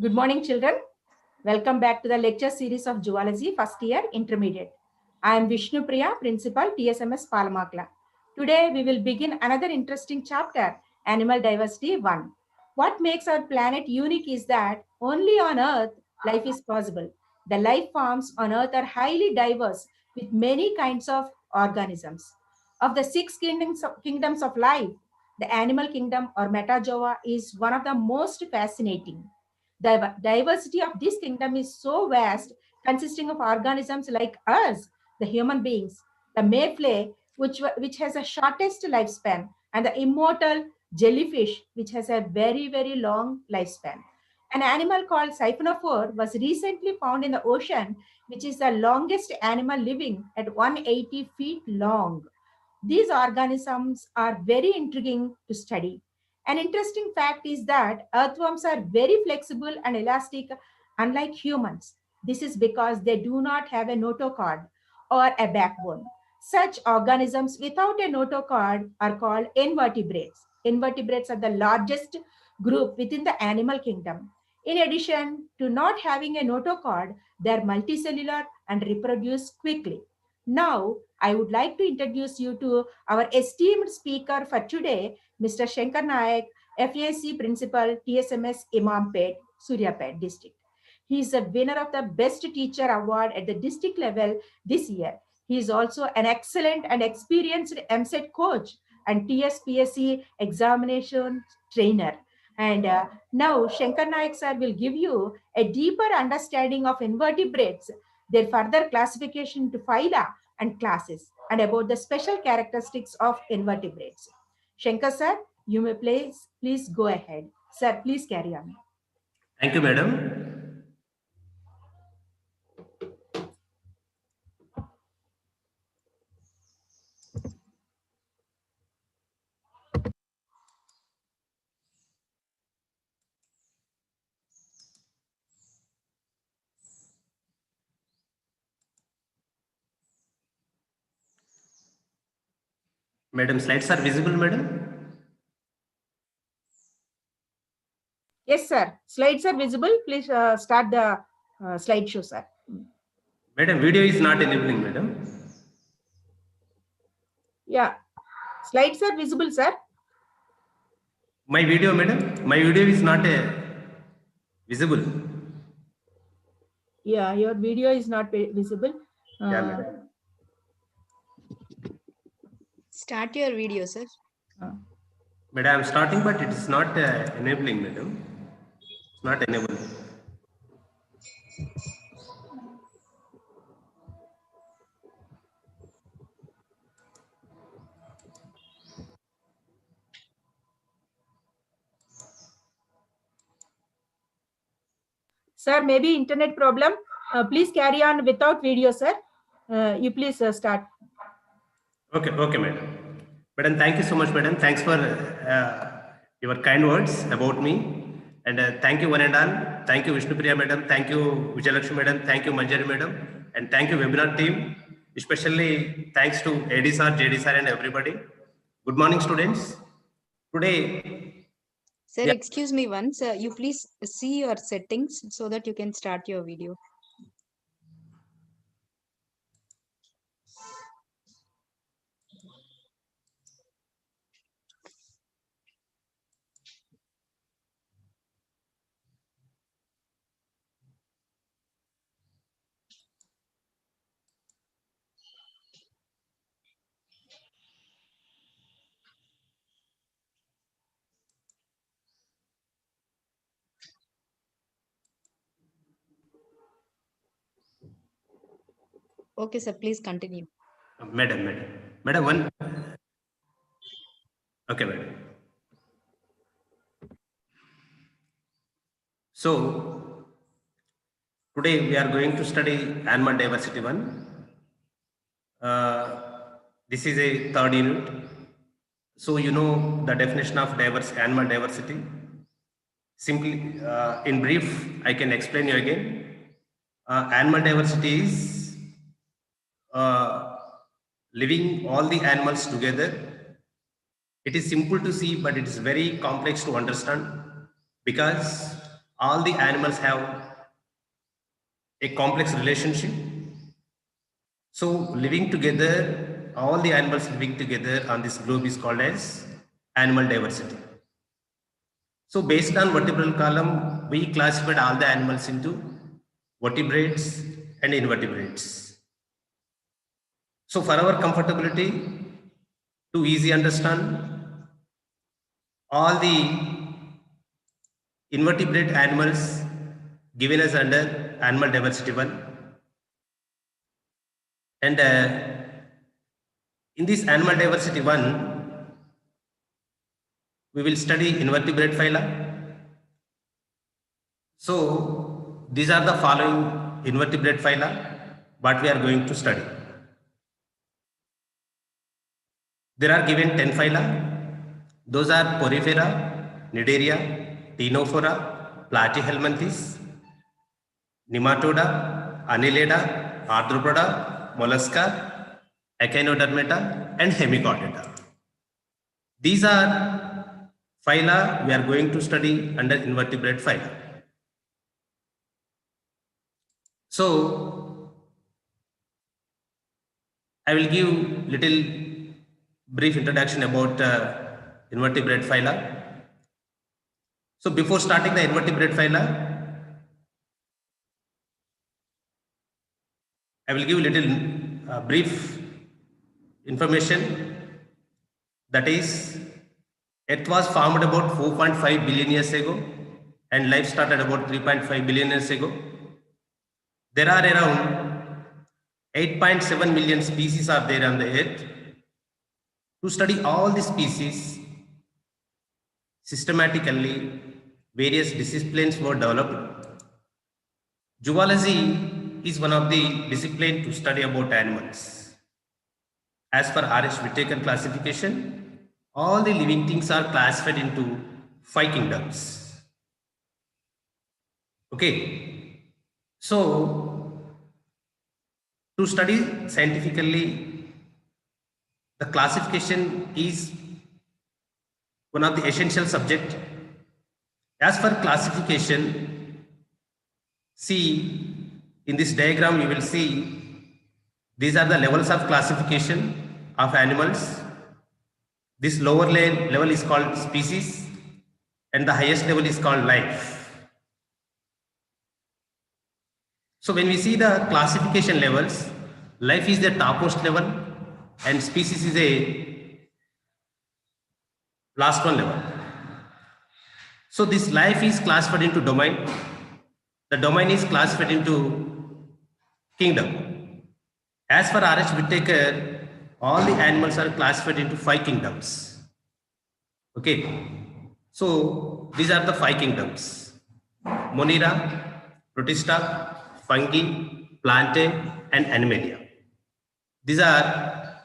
Good morning, children. Welcome back to the lecture series of Zoology, first year intermediate. I am Vishnu Priya, Principal, TSMS Palamakla. Today, we will begin another interesting chapter, Animal Diversity 1. What makes our planet unique is that only on Earth, life is possible. The life forms on Earth are highly diverse with many kinds of organisms. Of the six kingdoms of life, the animal kingdom or metazoa is one of the most fascinating. The diversity of this kingdom is so vast, consisting of organisms like us, the human beings, the mayfly, which has the shortest lifespan, and the immortal jellyfish, which has a very, very long lifespan. An animal called siphonophore was recently found in the ocean, which is the longest animal living at 180 feet long. These organisms are very intriguing to study. An interesting fact is that earthworms are very flexible and elastic, unlike humans. This is because they do not have a notochord or a backbone. Such organisms without a notochord are called invertebrates. Invertebrates are the largest group within the animal kingdom. In addition to not having a notochord, they are multicellular and reproduce quickly. Now, I would like to introduce you to our esteemed speaker for today, Mr. Shankar Naik, FAC Principal, TSMS Imampet, Suryapet District. He is a winner of the Best Teacher Award at the district level this year. He is also an excellent and experienced MSET coach and TSPSC examination trainer. And now Shankar Naik sir will give you a deeper understanding of invertebrates, their further classification to phyla and classes, and about the special characteristics of invertebrates. Shankar sir, you may please go ahead. Sir, please carry on. Thank you, madam. Madam, slides are visible, madam? Yes, sir. Slides are visible. Please start the slideshow, sir. Madam, video is not enabling, madam. Yeah. Slides are visible, sir. My video, madam? My video is not visible. Yeah, your video is not visible. Yeah, madam. Start your video, sir. Madam, I'm starting, but it is not enabling, madam. It's not enabled. Sir, maybe internet problem. Please carry on without video, sir. You please start. Okay, madam. Madam, thank you so much, madam. Thanks for your kind words about me. And thank you one and all. Thank you Vishnu Priya madam. Thank you Vijayalakshmi madam. Thank you Manjari madam. And thank you webinar team. Especially thanks to AD sir, JD sir and everybody. Good morning, students. Today. Sir, excuse me once. You please see your settings so that you can start your video. Okay, sir, please continue. Madam, one. Okay, madam. So, today we are going to study Animal Diversity 1. This is a third unit. So, you know the definition of animal diversity. Simply, in brief, I can explain you again. Animal diversity is living all the animals together. It is simple to see, but it is very complex to understand because all the animals have a complex relationship. So living together, all the animals living together on this globe is called as animal diversity. So based on vertebral column, we classified all the animals into vertebrates and invertebrates. So for our comfortability, to easy understand, all the invertebrate animals given as under animal diversity 1. And in this animal diversity 1, we will study invertebrate phyla. So these are the following invertebrate phyla what we are going to study. There are given 10 phyla. Those are Porifera, Cnidaria, Ctenophora, Platyhelminthes, Nematoda, Annelida, Arthropoda, Mollusca, Echinodermata, and Hemichordata. These are phyla we are going to study under invertebrate phyla. So I will give little brief introduction about invertebrate phyla. So before starting the invertebrate phyla, I will give little brief information. That is, Earth was formed about 4.5 billion years ago and life started about 3.5 billion years ago. There are around 8.7 million species are there on the Earth. To study all the species systematically, various disciplines were developed. Zoology is one of the disciplines to study about animals. As per R.S. Whittaker classification, all the living things are classified into 5 kingdoms. Okay. So, to study scientifically, the classification is one of the essential subjects. As for classification, see in this diagram you will see these are the levels of classification of animals. This lower level is called species and the highest level is called life. So when we see the classification levels, life is the topmost level and species is a last one level. So this life is classified into domain. The domain is classified into kingdom. As for R.H. Whittaker, all the animals are classified into 5 kingdoms. Okay. So these are the 5 kingdoms: Monera, Protista, Fungi, Plantae, and Animalia. These are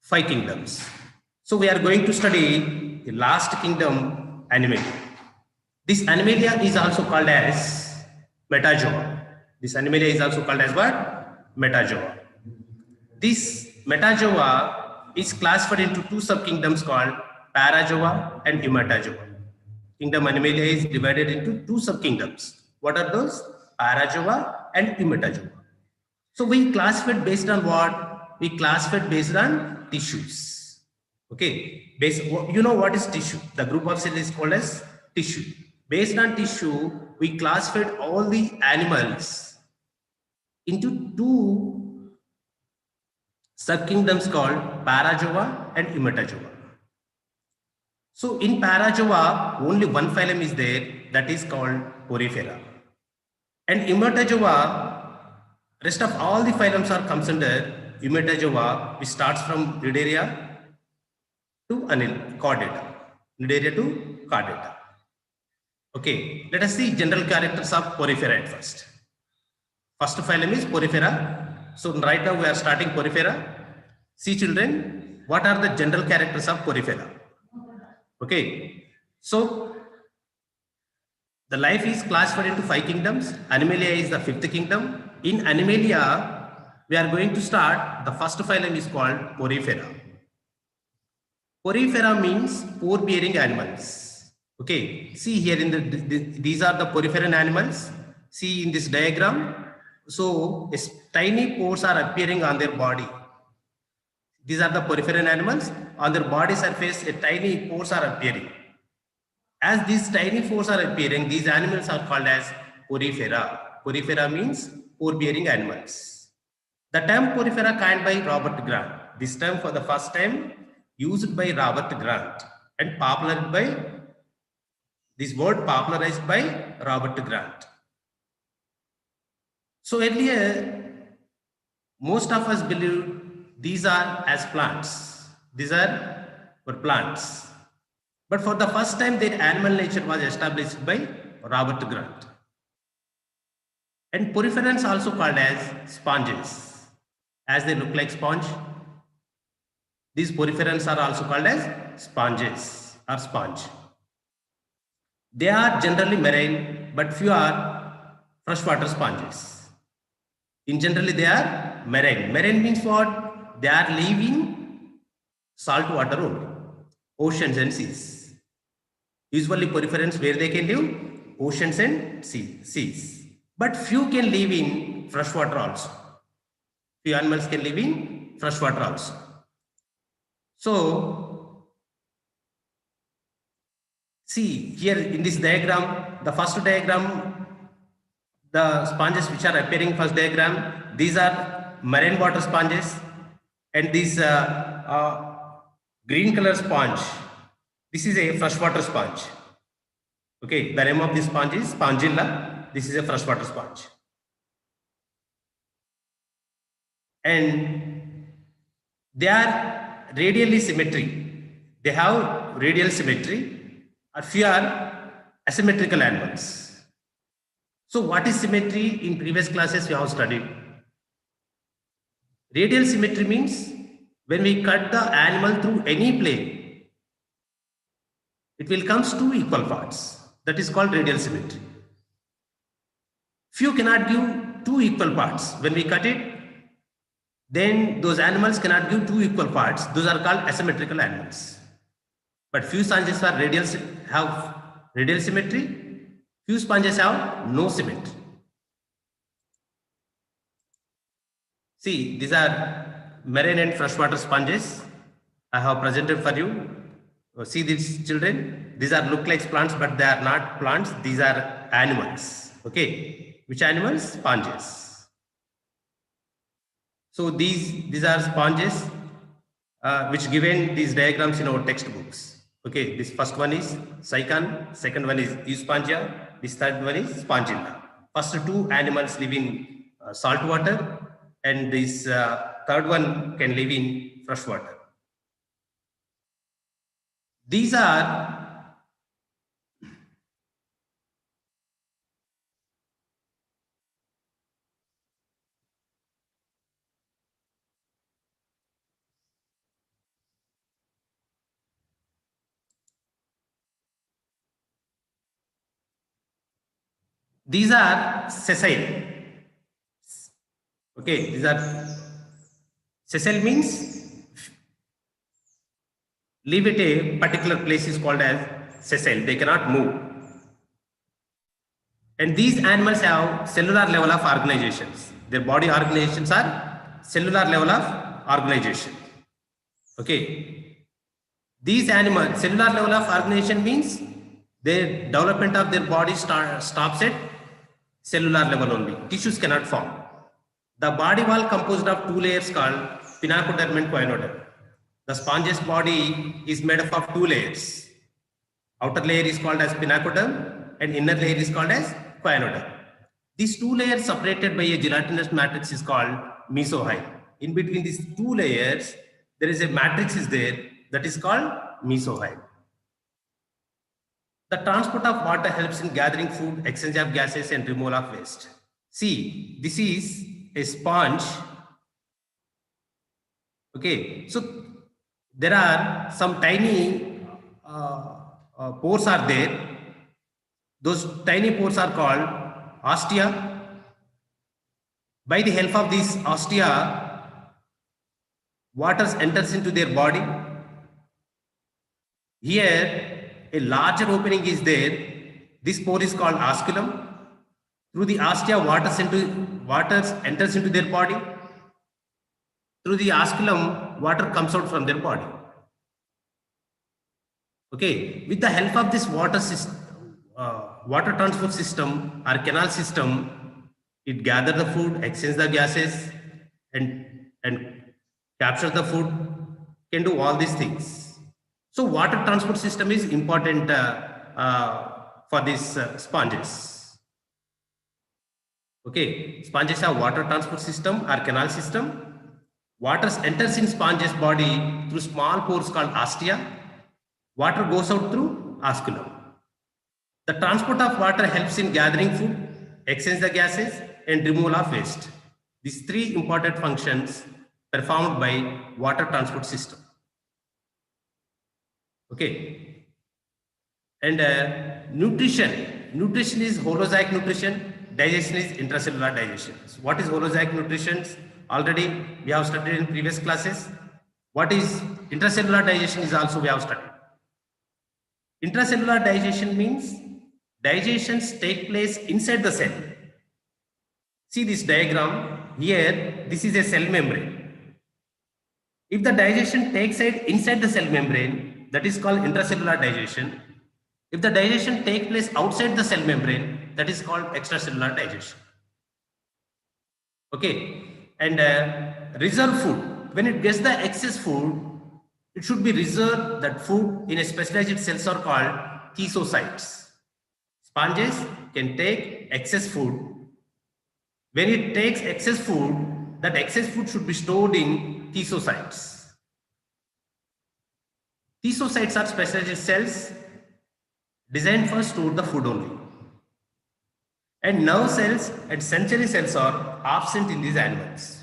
5 kingdoms. So we are going to study the last kingdom, Animalia. This Animalia is also called as Metazoa. This Animalia is also called as what? Metazoa. This Metazoa is classified into 2 subkingdoms called Parazoa and Hematozoa. Kingdom Animalia is divided into 2 subkingdoms. What are those? Parazoa and Hematozoa. So we classified based on what? We classified based on tissues. Okay. You know what is tissue? The group of cells is called as tissue. Based on tissue, we classified all the animals into 2 subkingdoms called Parazoa and Hematozoa. So in Parazoa, only one phylum is there, that is called Porifera. And Hematozoa, rest of all the phylums are comes under Hematozoa, which starts from Cnidaria to Chordata. Cnidaria to Chordata. Okay, let us see general characters of Porifera at first. First phylum is Porifera. So right now we are starting Porifera. See children, what are the general characters of Porifera? Okay, so the life is classified into 5 kingdoms. Animalia is the 5th kingdom. In Animalia, we are going to start, the first phylum is called Porifera. Porifera means pore-bearing animals. Okay, see here in these are the poriferan animals. See in this diagram. So tiny pores are appearing on their body. These are the poriferan animals. On their body surface, tiny pores are appearing. As these tiny pores are appearing, these animals are called as porifera. Porifera means pore-bearing animals. The term porifera coined by Robert Grant. This term for the first time used by Robert Grant and this word popularized by Robert Grant. So earlier, most of us believed these are as plants. These are for plants. But for the first time, their animal nature was established by Robert Grant. And poriferans also called as sponges, as they look like sponge. These poriferans are also called as sponges or sponge. They are generally marine, but few are freshwater sponges. In generally, they are marine. Marine means what? They are living salt water only, oceans and seas. Usually poriferans, where they can live? Oceans and seas. But few can live in freshwater also. Few animals can live in freshwater also. So, see here in this diagram, the first diagram, the sponges which are appearing first diagram, these are marine water sponges, and this green color sponge, this is a freshwater sponge. Okay, the name of this sponge is spongilla. This is a freshwater sponge. And they are radially symmetry. They have radial symmetry, or few are asymmetrical animals. So what is symmetry? In previous classes we have studied. Radial symmetry means when we cut the animal through any plane, it will come two equal parts. That is called radial symmetry. Few cannot give two equal parts. When we cut it, then those animals cannot give two equal parts. Those are called asymmetrical animals. But few sponges have radial symmetry. Few sponges have no symmetry. See, these are marine and freshwater sponges I have presented for you. See these children, these are look like plants, but they are not plants. These are animals. Okay, which animals? Sponges. So these are sponges which given these diagrams in our textbooks. Okay, this first one is cycon, second one is euspongia, this third one is spongilla. First two animals live in salt water, and this third one can live in fresh water. These are sessile. Okay, these are sessile means live at a particular place is called as sessile. They cannot move. And these animals have cellular level of organizations. Their body organizations are cellular level of organization. Okay. These animals, cellular level of organization means the development of their body stops at cellular level only. Tissues cannot form. The body wall composed of two layers called pinacoderm and choanoderm. The sponge's body is made up of two layers. Outer layer is called as pinacoderm and inner layer is called as choanoderm. These two layers separated by a gelatinous matrix is called mesohyl. In between these two layers, there is a matrix is there that is called mesohyl. The transport of water helps in gathering food, exchange of gases, and removal of waste. See, this is a sponge. Okay, so there are some tiny pores are there. Those tiny pores are called ostia. By the help of these ostia, water enters into their body. Here, a larger opening is there. This pore is called osculum. Through the ostia, water enters into their body. Through the osculum, water comes out from their body. Okay, with the help of this water transport system or canal system, it gathers the food, exchanges the gases, and capture the food, can do all these things. So water transport system is important for these sponges. Okay, sponges have water transport system or canal system. Water enters in sponge's body through small pores called ostia. Water goes out through osculum. The transport of water helps in gathering food, exchange the gases, and removal of waste. These three important functions performed by water transport system. Okay. And nutrition. Nutrition is holozoic nutrition. Digestion is intracellular digestion. So what is holozoic nutrition? Already we have studied in previous classes. What is intracellular digestion is also we have studied. Intracellular digestion means digestions take place inside the cell. See this diagram here, this is a cell membrane. If the digestion takes place inside the cell membrane, that is called intracellular digestion. If the digestion takes place outside the cell membrane, that is called extracellular digestion. Okay, and reserve food. When it gets the excess food, it should be reserved. That food in a specialized cells are called chesocytes. Sponges can take excess food. When it takes excess food, that excess food should be stored in chesocytes. Chesocytes are specialized cells designed for store the food only. And nerve cells and sensory cells are absent in these animals.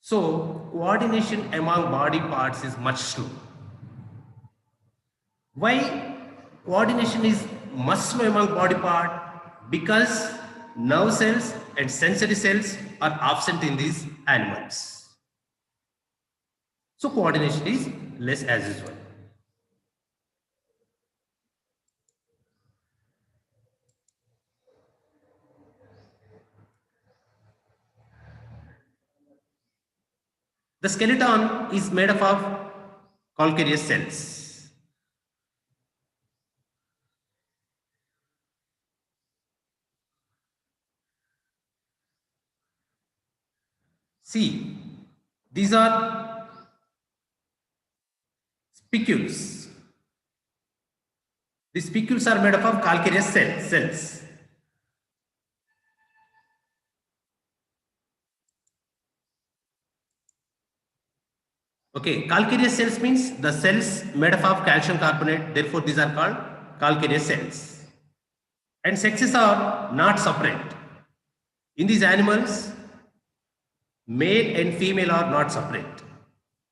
So coordination among body parts is much slow. Why coordination is much slow among body part? Because nerve cells and sensory cells are absent in these animals. So coordination is less as usual. The skeleton is made up of calcareous cells. See, these are spicules. These spicules are made up of calcareous cells. Okay, calcareous cells means the cells made up of calcium carbonate, therefore these are called calcareous cells. And sexes are not separate. In these animals, male and female are not separate.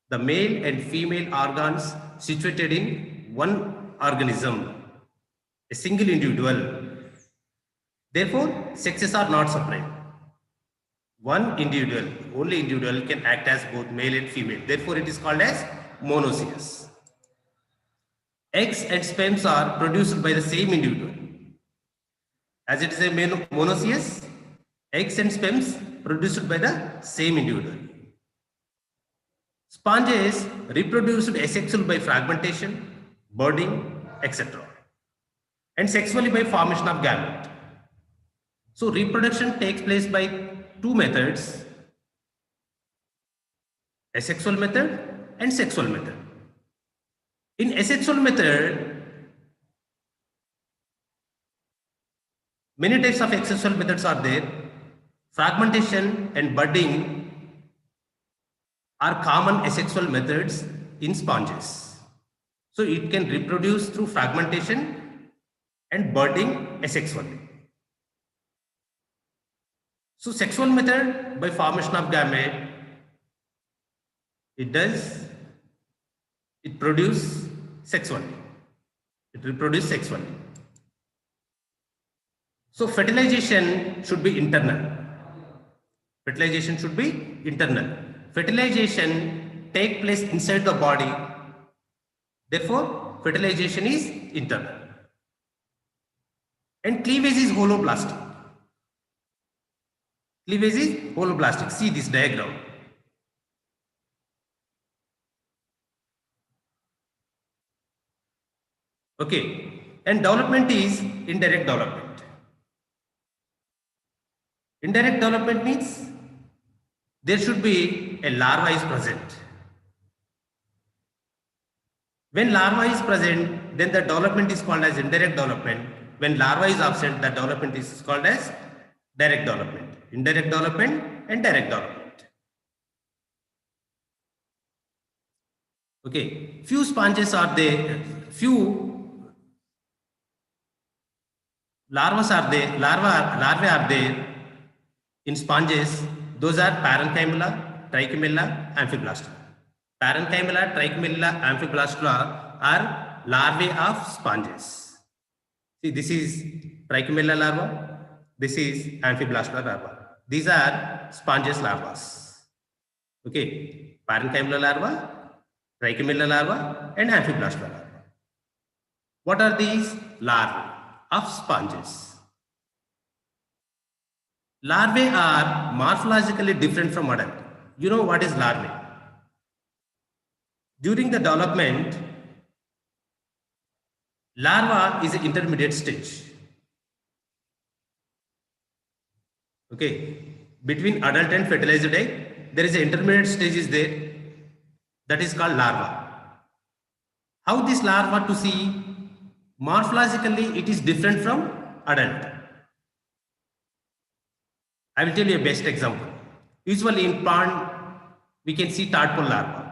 The male and female organs situated in one organism, a single individual. Therefore, sexes are not separate. One individual, only individual can act as both male and female. Therefore, it is called as monoecious. Eggs and sperms are produced by the same individual. As it is a monoecious, eggs and sperms produced by the same individual. Sponges reproduced asexual by fragmentation, budding, etc. And sexually by formation of gamete. So reproduction takes place by two methods, asexual method and sexual method. In asexual method, many types of asexual methods are there. Fragmentation and budding are common asexual methods in sponges. So it can reproduce through fragmentation and budding asexually. So sexual method by formation of gamete, it produces sexually. It reproduces sexually. So fertilization should be internal. Fertilization should be internal. Fertilization takes place inside the body. Therefore, fertilization is internal. And cleavage is holoblastic. Cleavage is holoblastic. See this diagram. Okay. And development is indirect development. Indirect development means there should be a larva is present. When larva is present, then the development is called as indirect development. When larva is absent, the development is called as direct development. Indirect development and direct development. Okay, few sponges are there, few larvae are there in sponges. Those are parenchyma, trichomella, amphiblastula. Parenchyma, trichomella, amphiblastula are larvae of sponges. See, this is trichomella larva, this is amphiblastula larva. These are sponges larvas. Okay, parenchyma larva, trichomella larva, and amphiblastula larva. What are these? Larvae of sponges. Larvae are morphologically different from adult. You know what is larvae? During the development, larva is an intermediate stage. Okay, between adult and fertilized egg, there is an intermediate stage is there, that is called larva. How this larva to see? Morphologically, it is different from adult. I will tell you a best example. Usually in pond, we can see tadpole larva.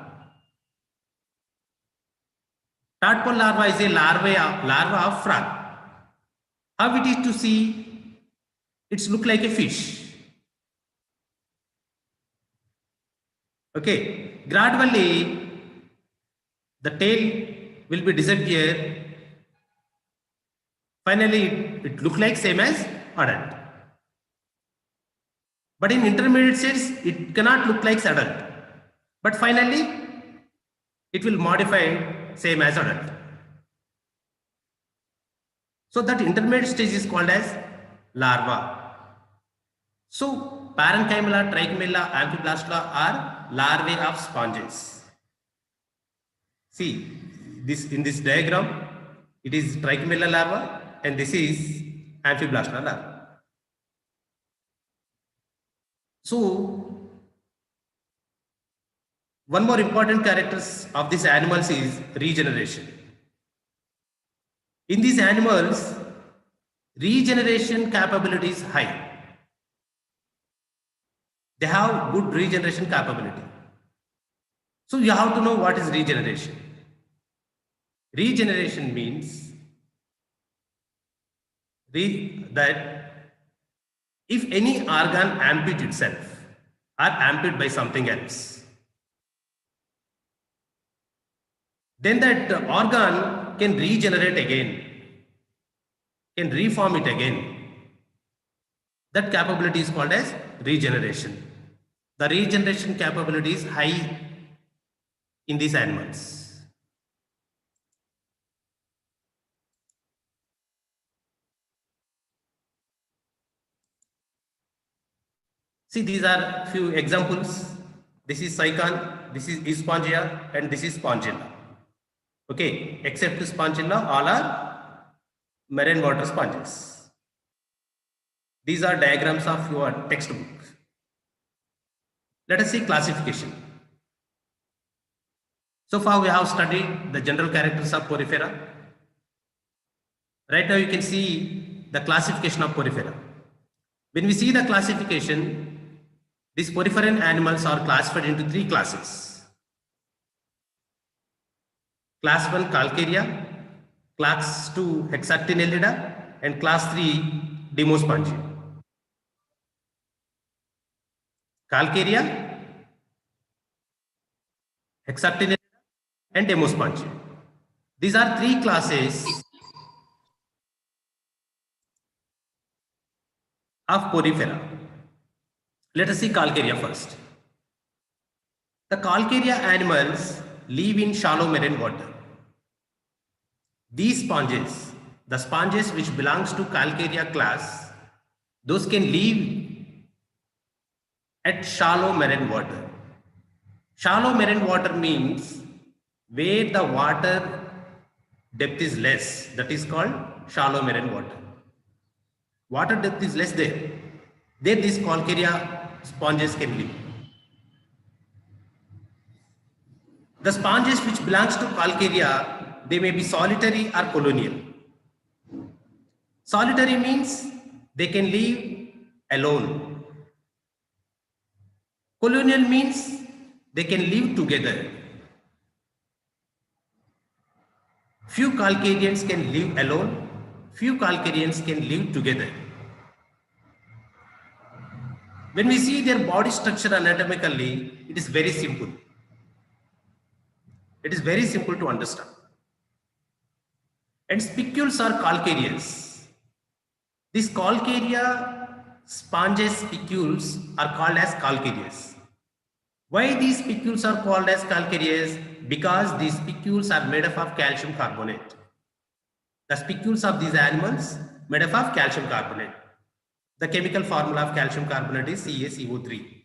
Tadpole larva is a larva of frog. How it is to see? It's look like a fish. Okay, gradually the tail will be disappear. Finally, it look like same as adult. But in intermediate stages, it cannot look like adult. But finally, it will modify same as adult. So that intermediate stage is called as larva. So parenchyma, trichomella, amphiblastula are larvae of sponges. See, this in this diagram, it is trichomella larva and this is amphiblastula larva. So one more important characters of these animals is regeneration. In these animals, regeneration capability is high. They have good regeneration capability. So you have to know what is regeneration. Regeneration means that if any organ ampute itself or ampute by something else, then that organ can regenerate again, can reform it again. That capability is called as regeneration. The regeneration capability is high in these animals. See, these are few examples. This is cycon, this is Espongia, and this is Spongilla. Okay, except Spongilla, all are marine water sponges. These are diagrams of your textbook. Let us see classification. So far we have studied the general characters of porifera. Right now you can see the classification of porifera. When we see the classification, these poriferan animals are classified into three classes. Class 1 Calcarea, Class 2 Hexactinellida, and Class 3 Demospongia. Calcarea, Hexactinellida, and Demospongia. These are three classes of porifera. Let us see Calcarea first. The Calcarea animals live in shallow marine water. These sponges, the sponges which belongs to Calcarea class, those can live at shallow marine water. Shallow marine water means where the water depth is less. That is called shallow marine water. Water depth is less there. There these Calcarea sponges can live. The sponges which belongs to Calcarea, they may be solitary or colonial. Solitary means they can live alone. Colonial means they can live together. Few Calcareans can live alone, few Calcareans can live together. When we see their body structure anatomically, it is very simple. It is very simple to understand. And spicules are calcareous. These Calcarea sponges spicules are called as calcareous. Why these spicules are called as calcareous? Because these spicules are made up of calcium carbonate. The spicules of these animals made up of calcium carbonate. The chemical formula of calcium carbonate is CaCO3.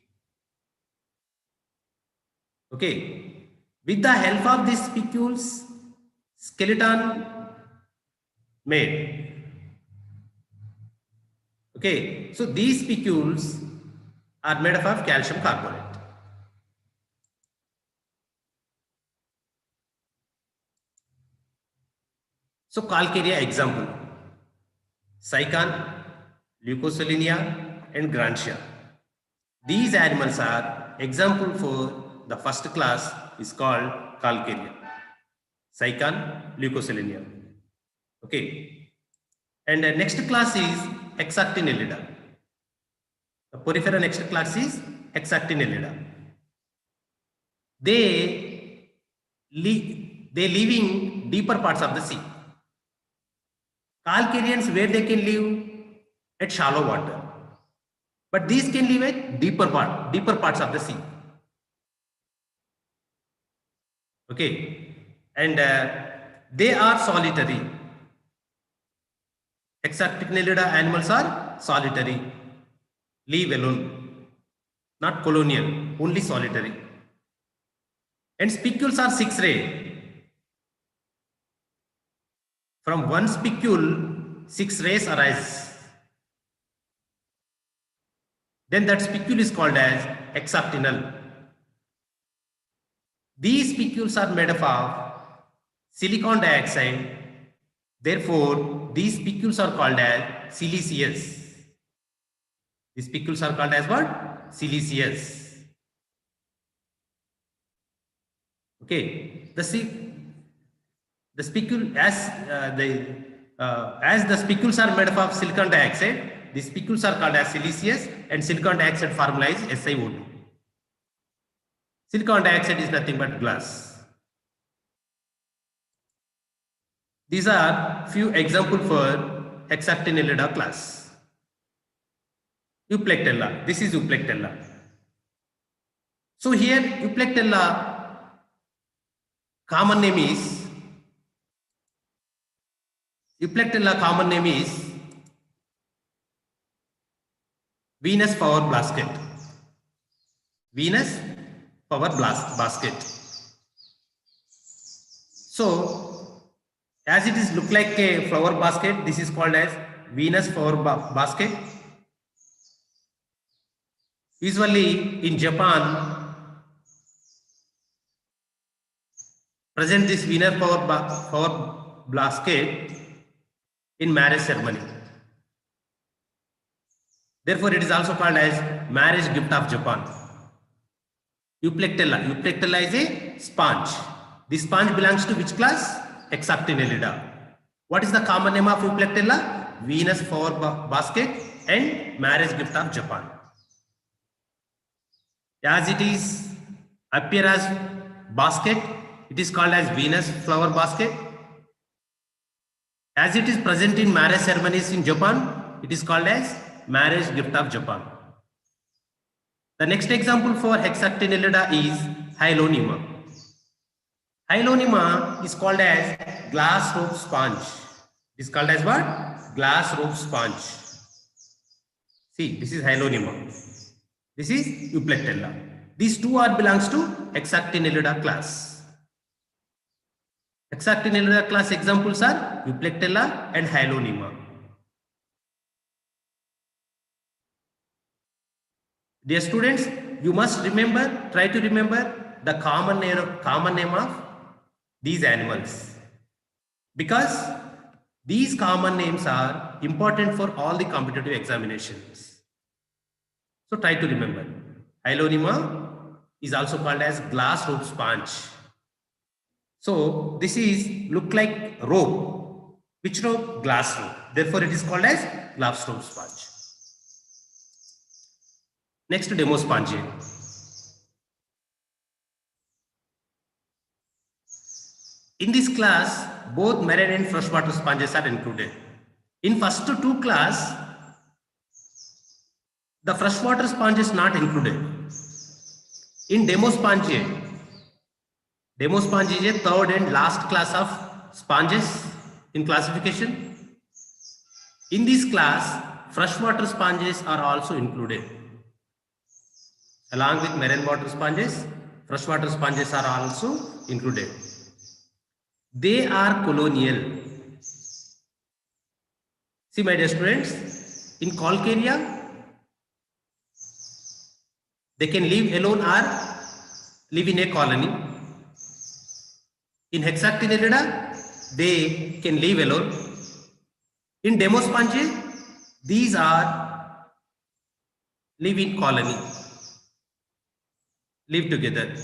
Okay. With the help of these spicules, skeleton made. Okay. So these spicules are made up of calcium carbonate. So Calcarea example, Cycon, Leucosolinia and Grantia. These animals are example for the first class is called Calcarea. Cycon, Leucosolinia. Okay. And the next class is Hexactinellida. The porifera next class is Hexactinellida. They live in deeper parts of the sea. Calcareans, where they can live at shallow water, but these can live at deeper parts of the sea. Okay, and they are solitary. Hexactinellida animals are solitary, live alone, not colonial, only solitary. And spicules are 6-ray. From one spicule, 6 rays arise. Then that spicule is called as hexactinal. These spicules are made up of silicon dioxide. Therefore, these spicules are called as siliceous. These spicules are called as what? Siliceous. Okay. The spicule, as the spicules are made up of silicon dioxide, the spicules are called as siliceous, and silicon dioxide formula is SiO2. Silicon dioxide is nothing but glass. These are few examples for Hexactinellida class. Euplectella. This is Euplectella. So here Euplectella common name is Venus flower basket. Venus flower basket. So, as it is look like a flower basket, this is called as Venus flower basket. Usually in Japan, present this Venus flower basket in marriage ceremony. Therefore, it is also called as marriage gift of Japan. Euplectella. Euplectella is a sponge. This sponge belongs to which class? Hexactinellida. What is the common name of Euplectella? Venus flower basket and marriage gift of Japan. As it is appear as basket, it is called as Venus flower basket. As it is present in marriage ceremonies in Japan, it is called as marriage gift of Japan. The next example for Hexactinellida is Hyalonema. Hyalonema is called as glass rope sponge. It is called as what? Glass rope sponge. See, this is Hyalonema. This is Euplectella. These two are belongs to Hexactinellida class. Hexactinellida class examples are Euplectella and Hyalonema. Dear students, you must remember, try to remember the common name of these animals, because these common names are important for all the competitive examinations. So try to remember. Hyalonema is also called as glass rope sponge. So this is look like rope. Which rope? Glass rope. Therefore, it is called as glass rope sponge. Next, Demospongia. In this class, both marine and freshwater sponges are included. In first two class, the freshwater sponge is not included. In Demospongia, Demospongia is a third and last class of sponges in classification. In this class, freshwater sponges are also included. Along with marine water sponges, freshwater sponges are also included. They are colonial. See, my dear students, in Calcarea, they can live alone or live in a colony. In Hexactinellida, they can live alone. In Demospongia, these are live in colony, live together.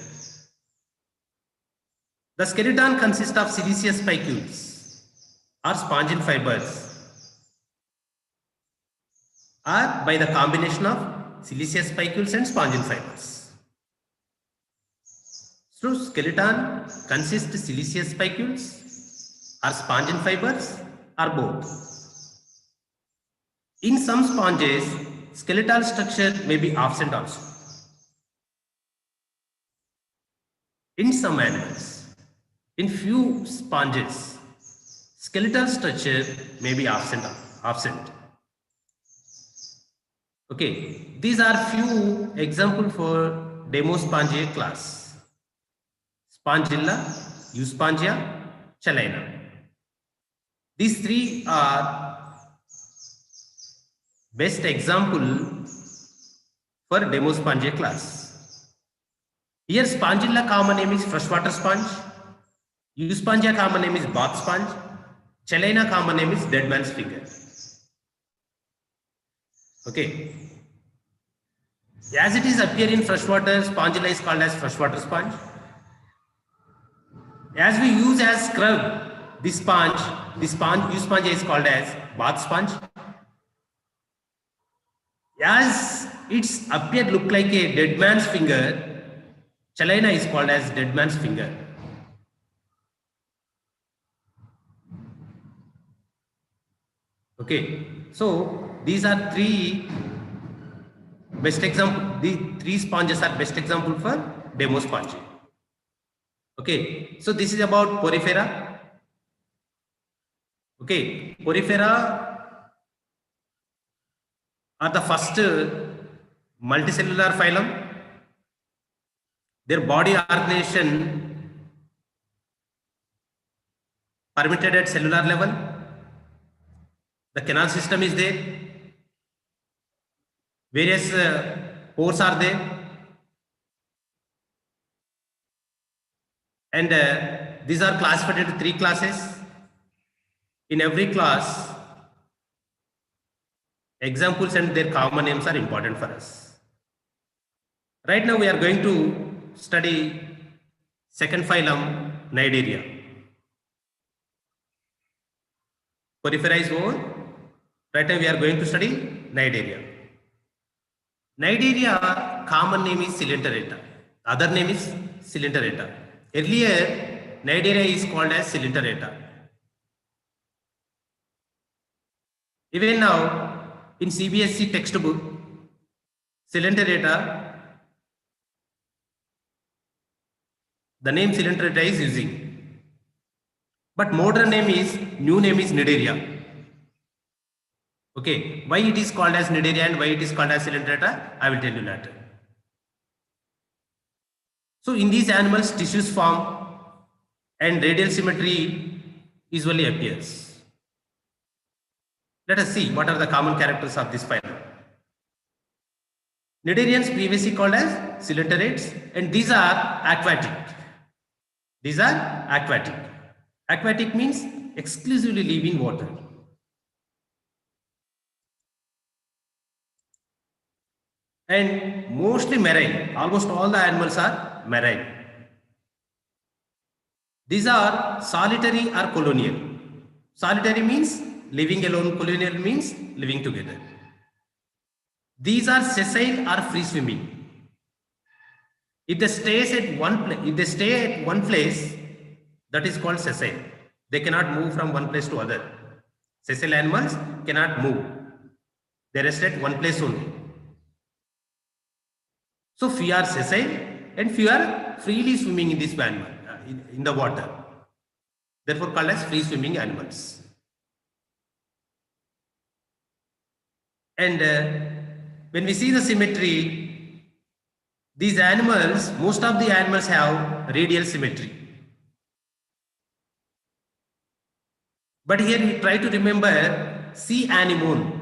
The skeleton consists of siliceous spicules or spongin fibers, or by the combination of siliceous spicules and spongin fibers. So skeleton consists of siliceous spicules or spongin fibers or both. In some sponges, skeletal structure may be absent also. In some animals, in few sponges, skeletal structure may be absent. Okay, these are few examples for Demospongia class. Spongilla, Euspongia, Chalina. These three are best example for Demospongia class. Here Spongilla common name is freshwater sponge. Euspongia common name is bath sponge. Chalina common name is dead man's finger. Okay. As it is appear in freshwater, Spongilla is called as freshwater sponge. As we use as scrub, this sponge, Euspongia is called as bath sponge. As it's appear look like a dead man's finger, Chalina is called as dead man's finger. Okay, so these are three best example. The three sponges are best example for Demospongia. Okay, so this is about Porifera. Okay, Porifera are the first multicellular phylum. Their body organization permitted at cellular level. The canal system is there. Various pores are there. And these are classified into three classes. In every class, examples and their common names are important for us. Right now we are going to study second phylum, Cnidaria. Porifera is over. Right now we are going to study Cnidaria. Cnidaria common name is Coelenterata. Other name is Coelenterata. Earlier, Cnidaria is called as Coelenterata. Even now, in CBSE textbook, Coelenterata The name Coelenterata is using. But modern name is, new name is Cnidaria. Okay, why it is called as Cnidaria and why it is called as Coelenterata, I will tell you later. So in these animals, tissues form and radial symmetry usually appears. Let us see what are the common characters of this phylum. Cnidarians previously called as coelenterates, and these are aquatic. These are aquatic. Aquatic means exclusively live in water. And mostly marine. Almost all the animals are marine. These are solitary or colonial. Solitary means living alone, colonial means living together. These are sessile or free swimming. If they stay at one place, that is called sessile. They cannot move from one place to other. Sessile animals cannot move. They rest at one place only. So few are sessile and few are freely swimming in this animal, in the water. Therefore called as free swimming animals. And when we see the symmetry, these animals, most of the animals have radial symmetry. But here we try to remember sea anemone.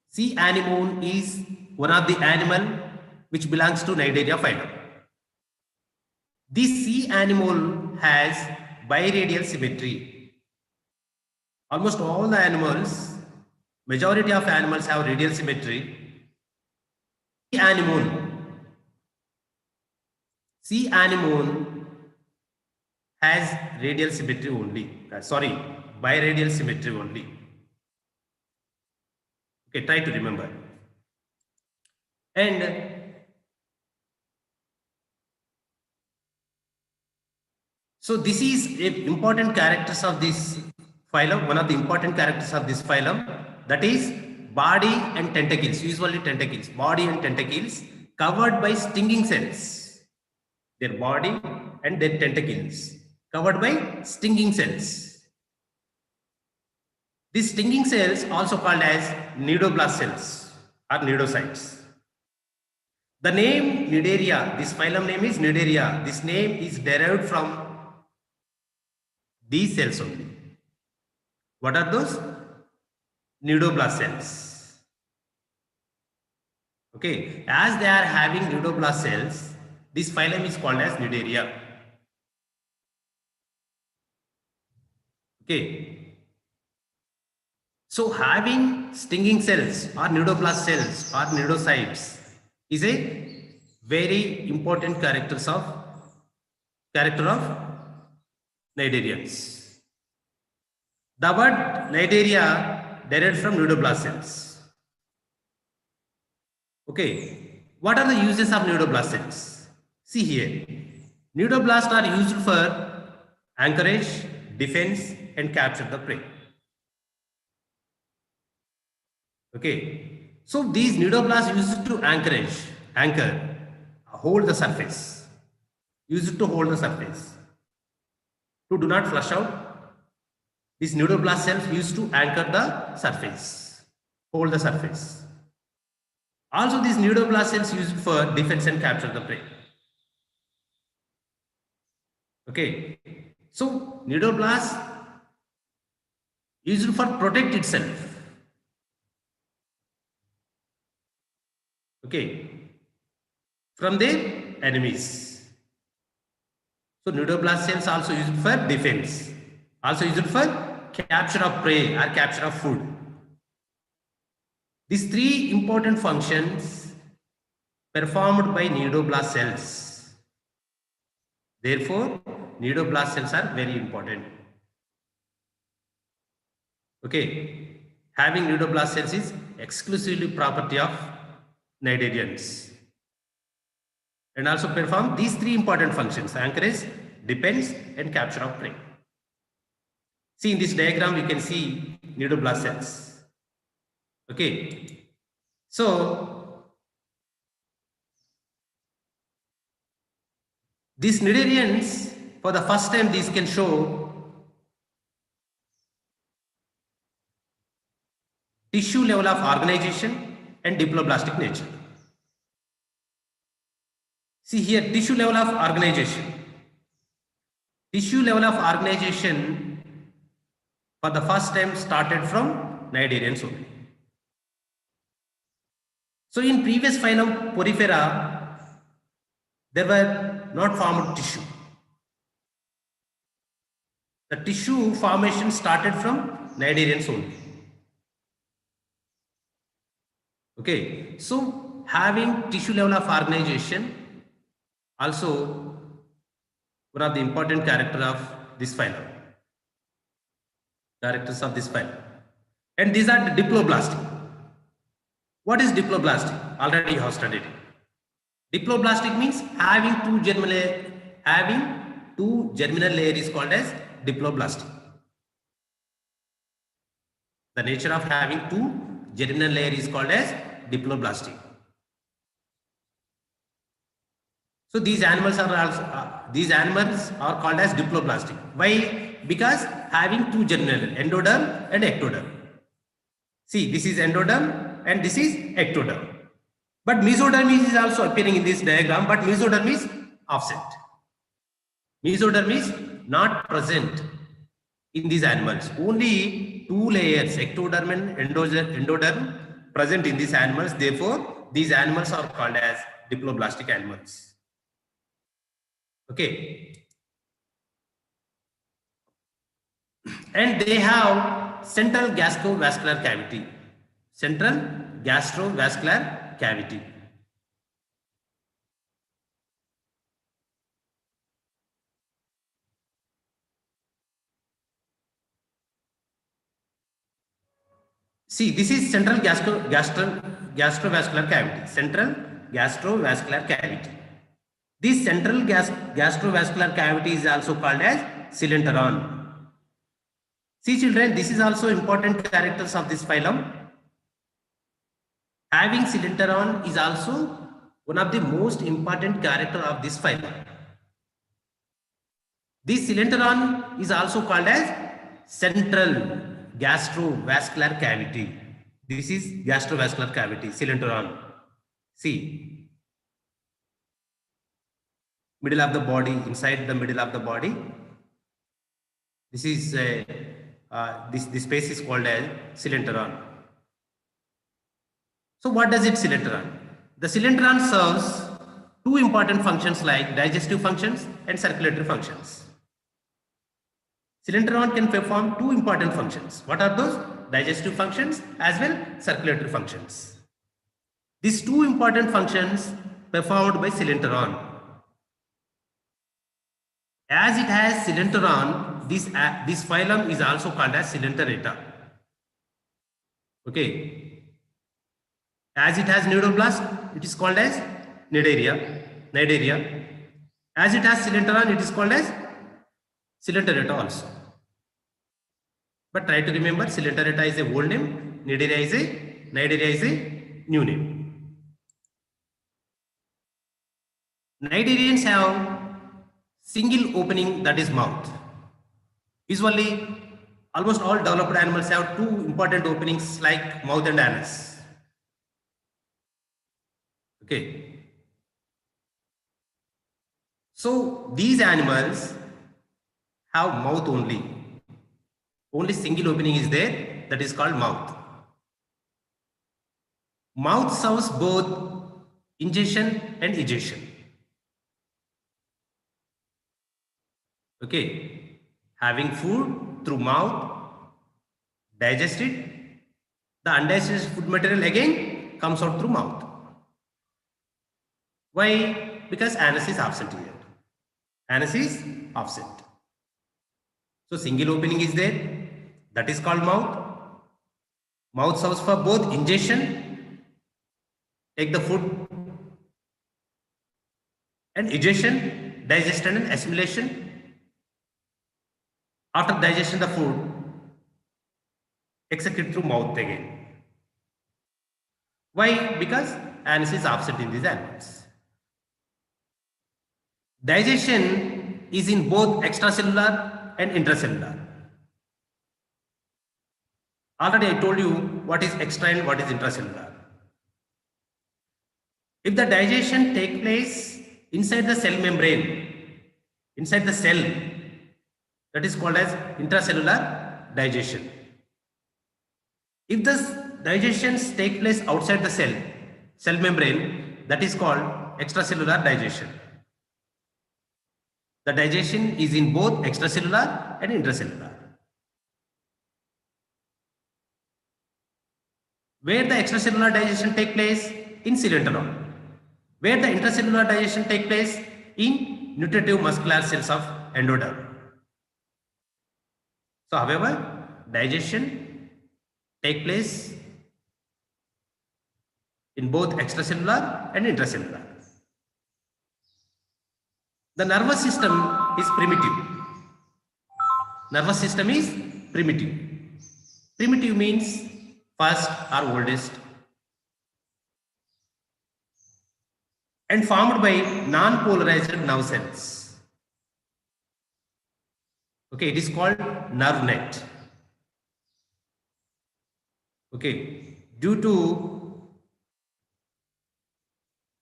Sea anemone is one of the animal which belongs to Cnidaria phylum. This sea anemone has biradial symmetry. Almost all the animals, majority of animals have radial symmetry. Sea anemone has radial symmetry only. Biradial symmetry only. Okay, try to remember. And so this is important characters of this phylum, one of the important characters of this phylum, that is body and tentacles, usually tentacles, body and tentacles covered by stinging cells. Their body and their tentacles covered by stinging cells. These stinging cells also called as cnidoblast cells or cnidocytes. The name Cnidaria, this phylum name is Cnidaria. This name is derived from these cells only. What are those? Cnidoblast cells. Okay, as they are having cnidoblast cells, this phylum is called as Cnidaria. Okay. So having stinging cells or cnidoblast cells or cnidocytes is a very important character of Cnidarians. The word Cnidaria derived from cnidoblast cells. Okay, what are the uses of cnidoblast cells? See here, cnidoblasts are used for anchorage, defense, and capture the prey. Okay, so these cnidoblasts used to anchor, hold the surface, used to hold the surface. To do not flush out, these cnidoblast cells used to anchor the surface, hold the surface. Also, these cnidoblast cells used for defense and capture the prey. Okay, so cnidoblast used for protect itself. Okay, from their enemies. So cnidoblast cells also used for defense, also used for capture of prey or capture of food. These three important functions performed by cnidoblast cells. Therefore, cnidoblast cells are very important. Okay, having cnidoblast cells is exclusively property of Cnidarians, and also perform these three important functions: anchorage, defense, and capture of prey. See in this diagram, you can see cnidoblast cells. Okay, so These cnidarians, for the first time, these can show tissue level of organization and diploblastic nature. See here, tissue level of organization. Tissue level of organization for the first time started from cnidarians only. So in previous phylum Porifera, there were not formed tissue. The tissue formation started from cnidarians only. Okay, so having tissue level of organization also one of the important character of this phylum. Characters of this phylum. And these are the diploblastic. What is diploblastic? Already you have studied it. Diploblastic means having two germinal layer is called as diploblastic. The nature of having two germinal layer is called as diploblastic. So these animals are called as diploblastic. Why? Because having two germinal, endoderm and ectoderm. See, this is endoderm and this is ectoderm. But mesoderm is also appearing in this diagram, but mesoderm is absent. Mesoderm is not present in these animals. Only two layers, ectoderm and endoderm, present in these animals. Therefore, these animals are called as diploblastic animals. Okay. And they have central gastrovascular cavity. Central gastrovascular cavity. See, this is central gastrovascular cavity. Central gastrovascular cavity. This central gastrovascular cavity is also called as coelenteron. See children, this is also important characters of this phylum. Having coelenteron is also one of the most important character of this phylum. This coelenteron is also called as central gastrovascular cavity. This is gastrovascular cavity, coelenteron. See. Middle of the body, inside the middle of the body. This is this space is called as coelenteron. So what does it coelenteron? The coelenteron serves two important functions like digestive functions and circulatory functions. Coelenteron can perform two important functions. What are those? Digestive functions as well circulatory functions. These two important functions performed by coelenteron. As it has coelenteron, this phylum is also called as coelenterata. Okay. As it has neuroblast, it is called as cnidaria. As it has coelenteron, it is called as coelenterata also. But try to remember, coelenterata is a old name, cnidaria is a new name. Cnidarians have single opening, that is mouth. Usually, almost all developed animals have two important openings like mouth and anus. Okay. So these animals have mouth only. Only single opening is there, that is called mouth. Mouth serves both ingestion and egestion. Okay, having food through mouth, digest it, the undigested food material again comes out through mouth. Why? Because anus is absent here. Anus is absent. So single opening is there, that is called mouth. Mouth serves for both ingestion, take the food, and egestion, digestion and assimilation. After digestion the food, excrete through mouth again. Why? Because anus is absent in these animals. digestion is in both extracellular and intracellular. Already I told you what is extra and what is intracellular. If the digestion takes place inside the cell membrane, inside the cell, that is called as intracellular digestion. If the digestion takes place outside the cell membrane, that is called extracellular digestion. The digestion is in both extracellular and intracellular. Where the extracellular digestion takes place? In ciliary. Where the intracellular digestion takes place? In nutritive muscular cells of endoderm. So, however, digestion takes place in both extracellular and intracellular. The nervous system is primitive. Nervous system is primitive. Primitive means first or oldest, and formed by non-polarized nerve cells. Okay, it is called nerve net. Okay, due to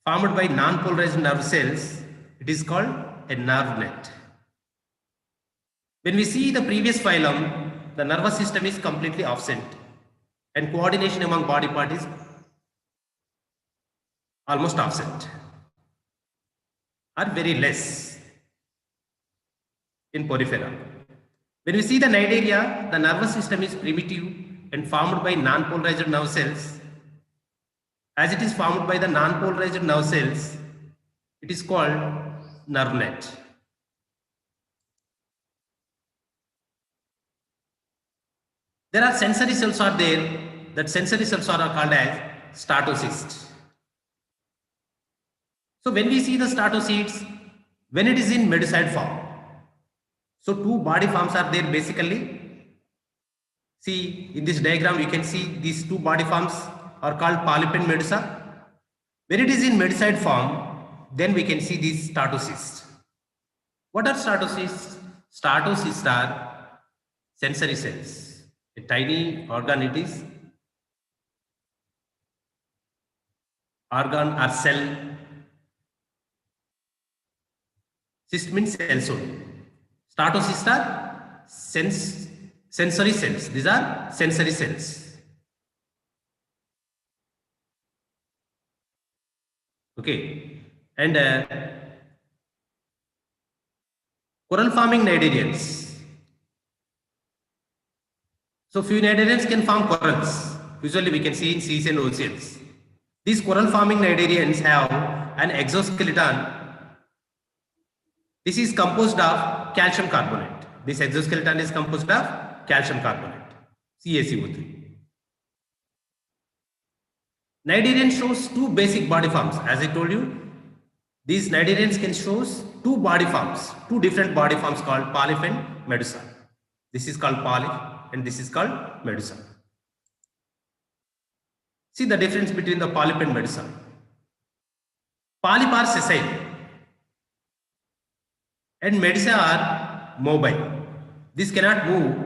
formed by non-polarized nerve cells, it is called a nerve net. When we see the previous phylum, the nervous system is completely absent and coordination among body parts is almost absent or very less in porifera. When we see the cnidaria, the nervous system is primitive and formed by non-polarized nerve cells. As it is formed by the non-polarized nerve cells, it is called nerve net. There are sensory cells are there. That sensory cells are called as statocysts. So when we see the statocysts, when it is in medusoid form, so two body forms are there basically. See in this diagram you can see these two body forms are called polyp and medusa. When it is in medusoid form, then we can see these statocysts. What are statocysts? Statocysts are sensory cells. A tiny organ it is. Organ or cell. Cyst means cells only. Statocysts are sensory cells. These are sensory cells. Okay. And coral forming cnidarians. So few cnidarians can form corals. Usually we can see in seas and oceans. These coral forming cnidarians have an exoskeleton. This is composed of calcium carbonate. This exoskeleton is composed of calcium carbonate, CaCO3. Cnidarian shows two basic body forms. As I told you, these cnidarians can show two body forms, two different body forms called polyp and medusa. This is called polyp and this is called medusa. See the difference between the polyp and medusa. Polyp are sessile and medusa are mobile. This cannot move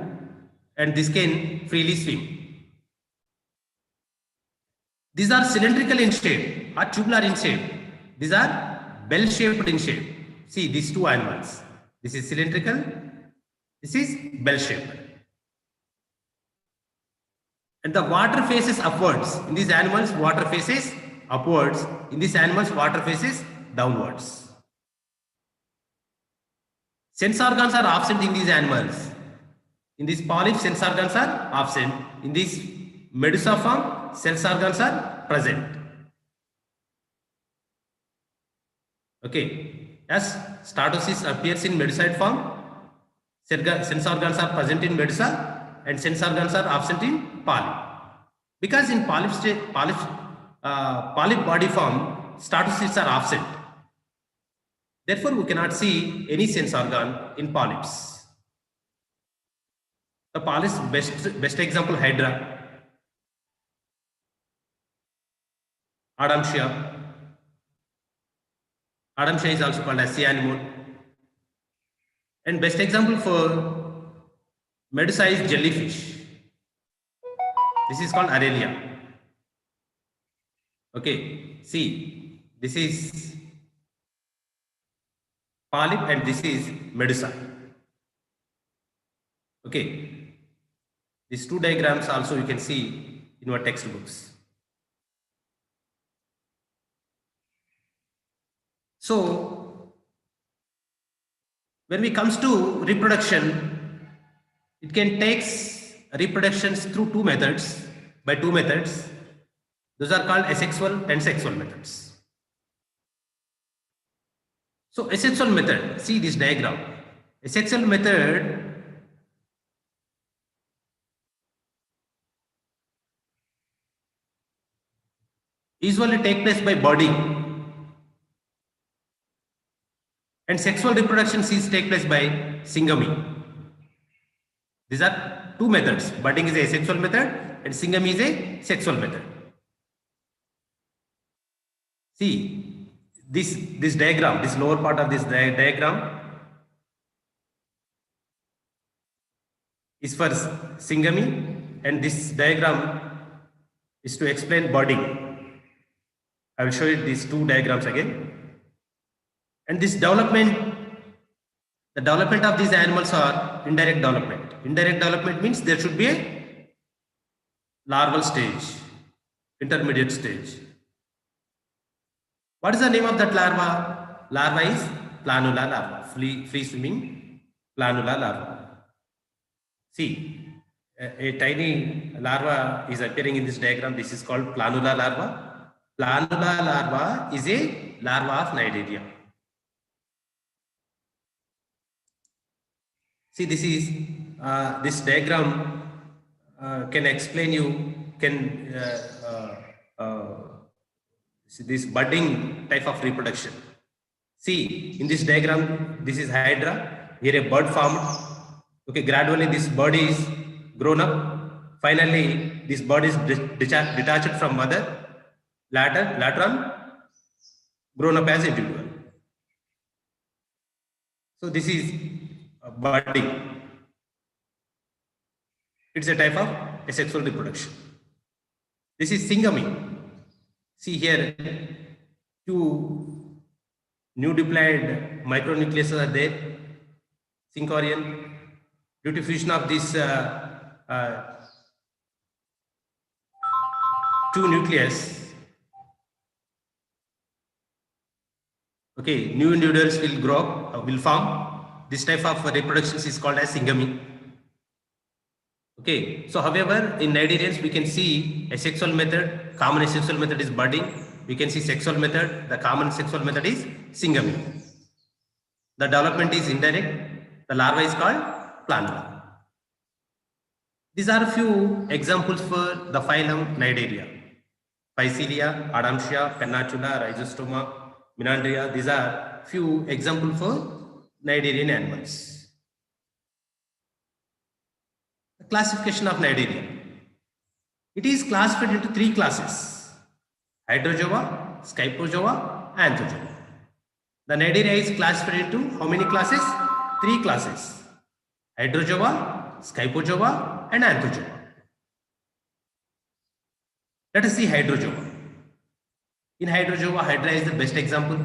and this can freely swim. These are cylindrical in shape or tubular in shape. These are bell-shaped in shape. See these two animals. This is cylindrical. This is bell-shaped. And the water faces upwards. In these animals, water faces upwards. In these animals, water faces downwards. Sense organs are absent in these animals. In these polyps, sense organs are absent. In this medusa form, sense organs are present. Okay. As statocyst appears in medusoid form, sense organs are present in medusa and sense organs are absent in polyp. Because in polyp body form, statocysts are absent. Therefore, we cannot see any sense organ in polyps. The polyps best example Hydra, Adamsia, Adamsia is also called as sea anemone. And best example for Medusa is jellyfish. This is called Aurelia. Okay, see, this is polyp and this is Medusa. Okay, these two diagrams also you can see in our textbooks. So, when it comes to reproduction, it can take reproductions through two methods, by two methods. Those are called asexual and sexual methods. So, asexual method, see this diagram. Asexual method usually take place by budding, and sexual reproduction is take place by syngamy. These are two methods. Budding is a asexual method and syngamy is a sexual method. See this diagram, this lower part of this diagram is for syngamy, and this diagram is to explain budding. I will show you these two diagrams again. And this development, the development of these animals are indirect development. Indirect development means there should be a larval stage, intermediate stage. What is the name of that larva? Larva is planula larva, free swimming planula larva. See, a tiny larva is appearing in this diagram. This is called planula larva. Planula larva is a larva of Cnidaria. See, this is this diagram can explain you, see this budding type of reproduction. See, in this diagram, this is Hydra. Here a bud formed. Okay, gradually this bud is grown up. Finally, this bud is detached from mother. Later on, grown up as individual. So this is budding. It's a type of asexual reproduction. This is syngamy. See here, two new diploid micronucleuses are there. Synchorion. Due to fusion of these two nucleus, okay, new individuals will grow up, will form. This type of reproduction is called as syngamy. Okay, so however, in Cnidarians we can see a sexual method. Common asexual method is budding. We can see sexual method. The common sexual method is syngamy. The development is indirect. The larva is called planula. These are a few examples for the phylum Cnidaria. Phycelia, Adamsia, Pennatula, Rhizostoma, Menandria. These are few examples for Cnidarian animals. The classification of Cnidaria. It is classified into three classes: Hydrozoa, Scyphozoa, Anthozoa. The Cnidaria is classified into how many classes? Three classes: Hydrozoa, Scyphozoa, and Anthozoa. Let us see Hydrozoa. In Hydrozoa, Hydra is the best example.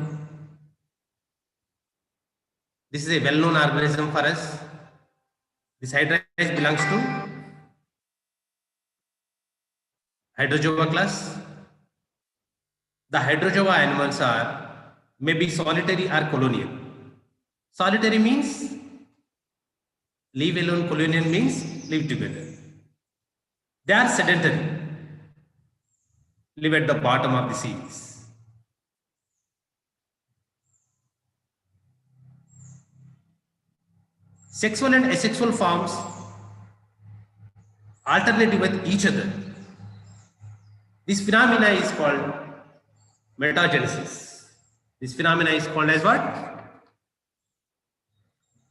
This is a well-known organism for us. This Hydra belongs to Hydrozoa class. The Hydrozoa animals are maybe solitary or colonial. Solitary means live alone, colonial means live together. They are sedentary, live at the bottom of the seas. Sexual and asexual forms alternate with each other. This phenomena is called metagenesis. This phenomena is called as what?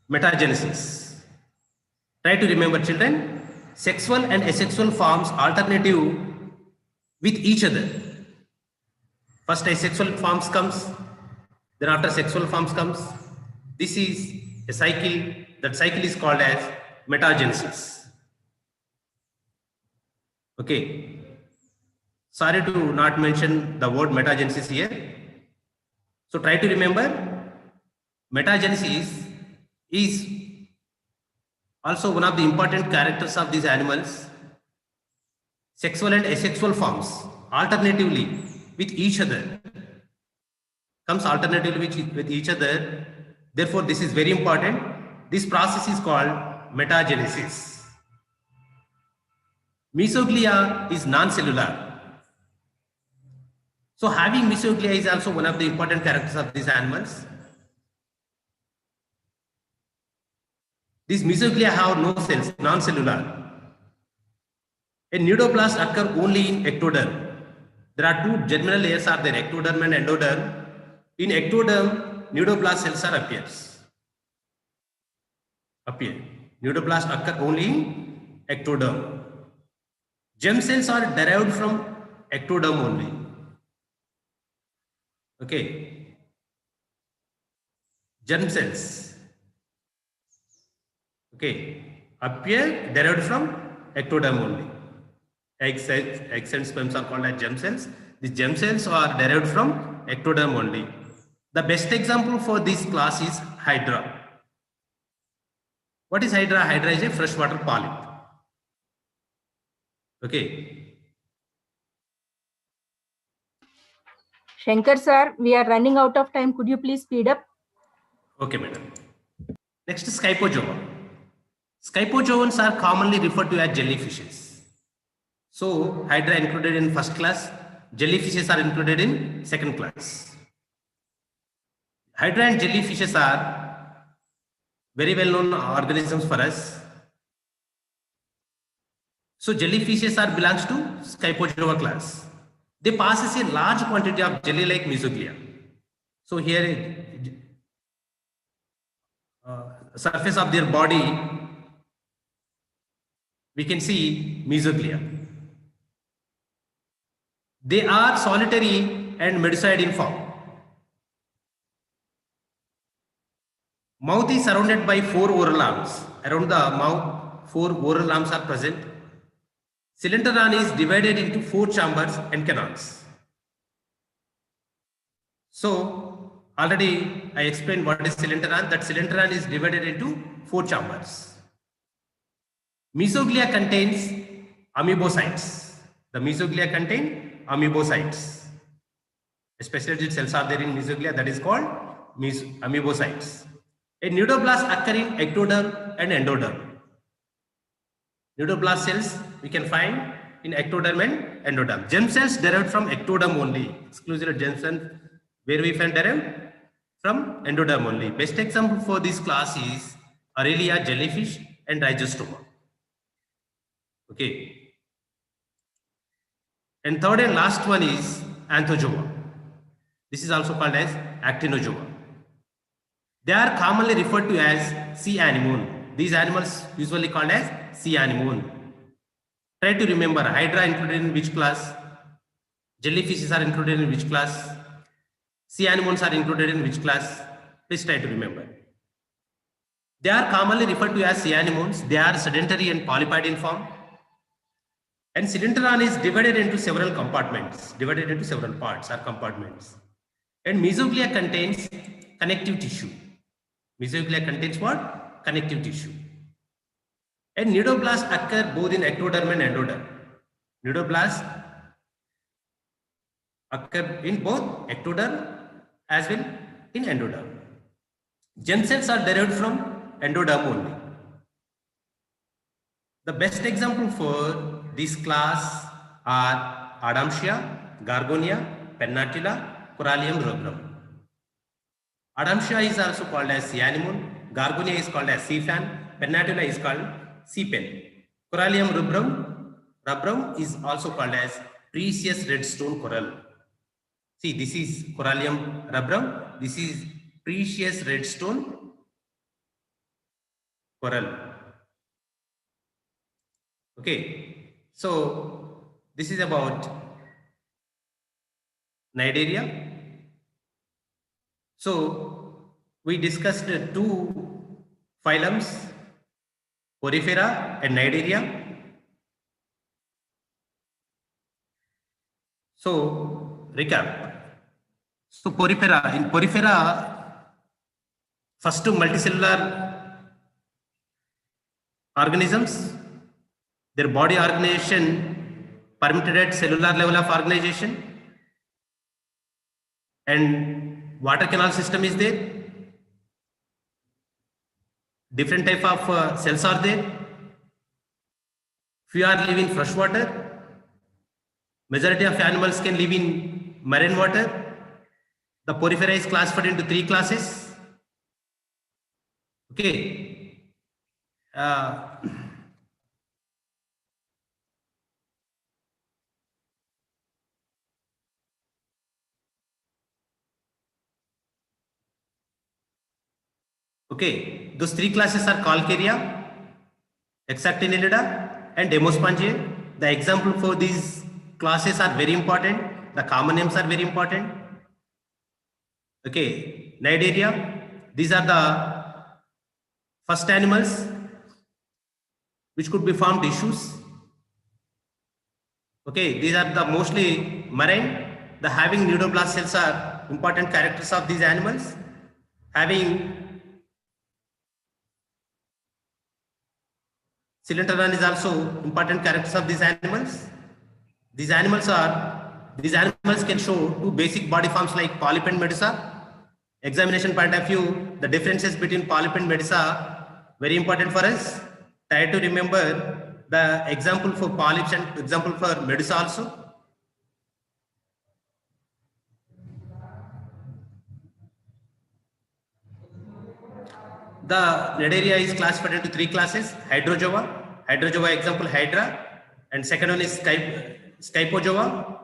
Metagenesis. Try to remember, children. Sexual and asexual forms alternative with each other. First asexual forms comes, Then after sexual forms comes, this is a cycle. That cycle is called as metagenesis. Okay. Sorry to not mention the word metagenesis here. So try to remember, metagenesis is also one of the important characters of these animals. Sexual and asexual forms alternatively with each other, comes alternatively with each other. Therefore, this is very important. This process is called metagenesis. Mesoglia is non-cellular. So having mesoglia is also one of the important characters of these animals. These mesoglia have no cells, non-cellular. A pneumoplast occur only in ectoderm. There are two germinal layers are there, ectoderm and endoderm. In ectoderm, pneumoplast cells are appear. Pneumoplast occur only in ectoderm. Germ cells are derived from ectoderm only. Okay. Germ cells. Okay. Appear derived from ectoderm only. Eggs and sperms are called as germ cells. These germ cells are derived from ectoderm only. The best example for this class is Hydra. What is Hydra? Hydra is a freshwater polyp. Okay. Shankar sir, we are running out of time. Could you please speed up? Okay, madam. Next is Scypozoa. Scypozoans are commonly referred to as jellyfishes. So, Hydra included in first class, jellyfishes are included in second class. Hydra and jellyfishes are very well known organisms for us. So, jellyfishes are belongs to Scypozoa class. They possess a large quantity of jelly-like mesoglia. So, here surface of their body, we can see mesoglia. They are solitary and medusoid in form. Mouth is surrounded by 4 oral arms. Around the mouth, 4 oral arms are present. Cylindron is divided into 4 chambers and canals. So, already I explained what is cylindron. That cylindron is divided into 4 chambers. Mesoglia contains amoebocytes. The mesoglia contain amoebocytes. Specialized cells are there in mesoglia, that is called amoebocytes. A pneumoplast occur in ectoderm and endoderm. Pneumoplast cells we can find in ectoderm and endoderm. Germ cells derived from ectoderm only. Exclusively germ cells where we find derived from endoderm only. Best example for this class is Aurelia jellyfish and Rhizostoma. Okay. And third and last one is Anthozoa. This is also called as Actinozoa. They are commonly referred to as sea anemone. These animals usually called as sea anemone. Try to remember, Hydra included in which class? Jellyfishes are included in which class? Sea anemones are included in which class? Please try to remember. They are commonly referred to as sea anemones. They are sedentary and polypid in form. And cylindron is divided into several compartments, divided into several parts or compartments. And mesoglia contains connective tissue. Mesoglia contains what? Connective tissue. And pneumoblasts occur both in ectoderm and endoderm. Pneumoblasts occur in both ectoderm as well in endoderm. Germ cells are derived from endoderm only. The best example for this class are Adamsia, Gorgonia, Pennatilla, Corallium rubrum. Adamsia is also called as sea anemone, Gorgonia is called as sea fan, Pennatilla is called sea pen. Corallium rubrum is also called as precious redstone coral. See, this is Corallium rubrum, this is precious redstone coral. Okay, so this is about Cnidaria. So we discussed two phylums, Porifera and Cnidaria. So recap. So Porifera, in Porifera, first two multicellular organisms, their body organization permitted at cellular level of organization, and water canal system is there. Different type of cells are there. Few are live in fresh water. Majority of animals can live in marine water. The Porifera is classified into three classes. Okay. Okay, those three classes are Calcarea, Exactinellida, and Demospongia. The example for these classes are very important. The common names are very important. Okay, Cnidaria. These are the first animals which could be formed tissues. Okay, these are the mostly marine. The having neuroblast cells are important characters of these animals. Having Cylindron is also important characters of these animals. These animals can show two basic body forms like polyp and medusa. Examination point of view, the differences between polyp and medusa very important for us. Try to remember the example for polyps and example for medusa also. The Cnidaria is classified into three classes: Hydrozoa example Hydra, and second one is Scypozoa,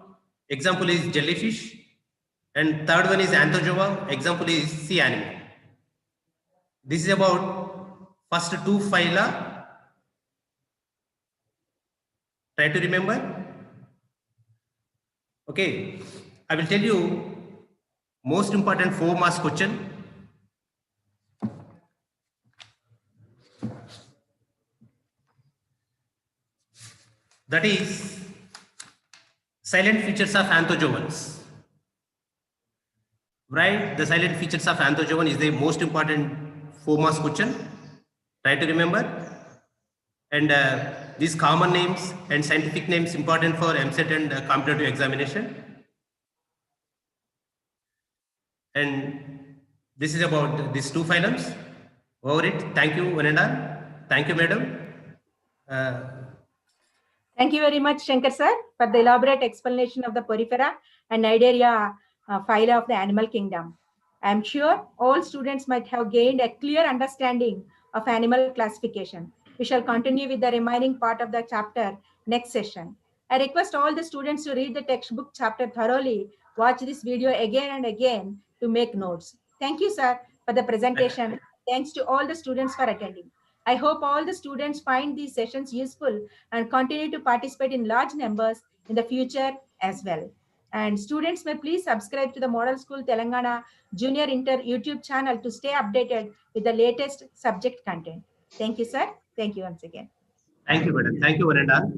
example is jellyfish, and third one is Anthozoa, example is sea animal. This is about first two phyla. Try to remember. Okay, I will tell you most important 4 marks question. That is silent features of anthozoans. Right? The silent features of anthozoan is the most important 4 marks question. Try to remember. And these common names and scientific names important for MCET and competitive examination. And this is about these two phylums. Over it. Thank you, one and all. Thank you, madam. Thank you very much, Shankar sir, for the elaborate explanation of the Porifera and Cnidaria phyla of the animal kingdom. I am sure all students might have gained a clear understanding of animal classification. We shall continue with the remaining part of the chapter next session. I request all the students to read the textbook chapter thoroughly, watch this video again and again to make notes. Thank you, sir, for the presentation. Thanks to all the students for attending. I hope all the students find these sessions useful and continue to participate in large numbers in the future as well. And students may please subscribe to the Model School Telangana Junior Inter YouTube channel to stay updated with the latest subject content. Thank you, sir. Thank you once again. Thank you, madam. Thank you, one and all.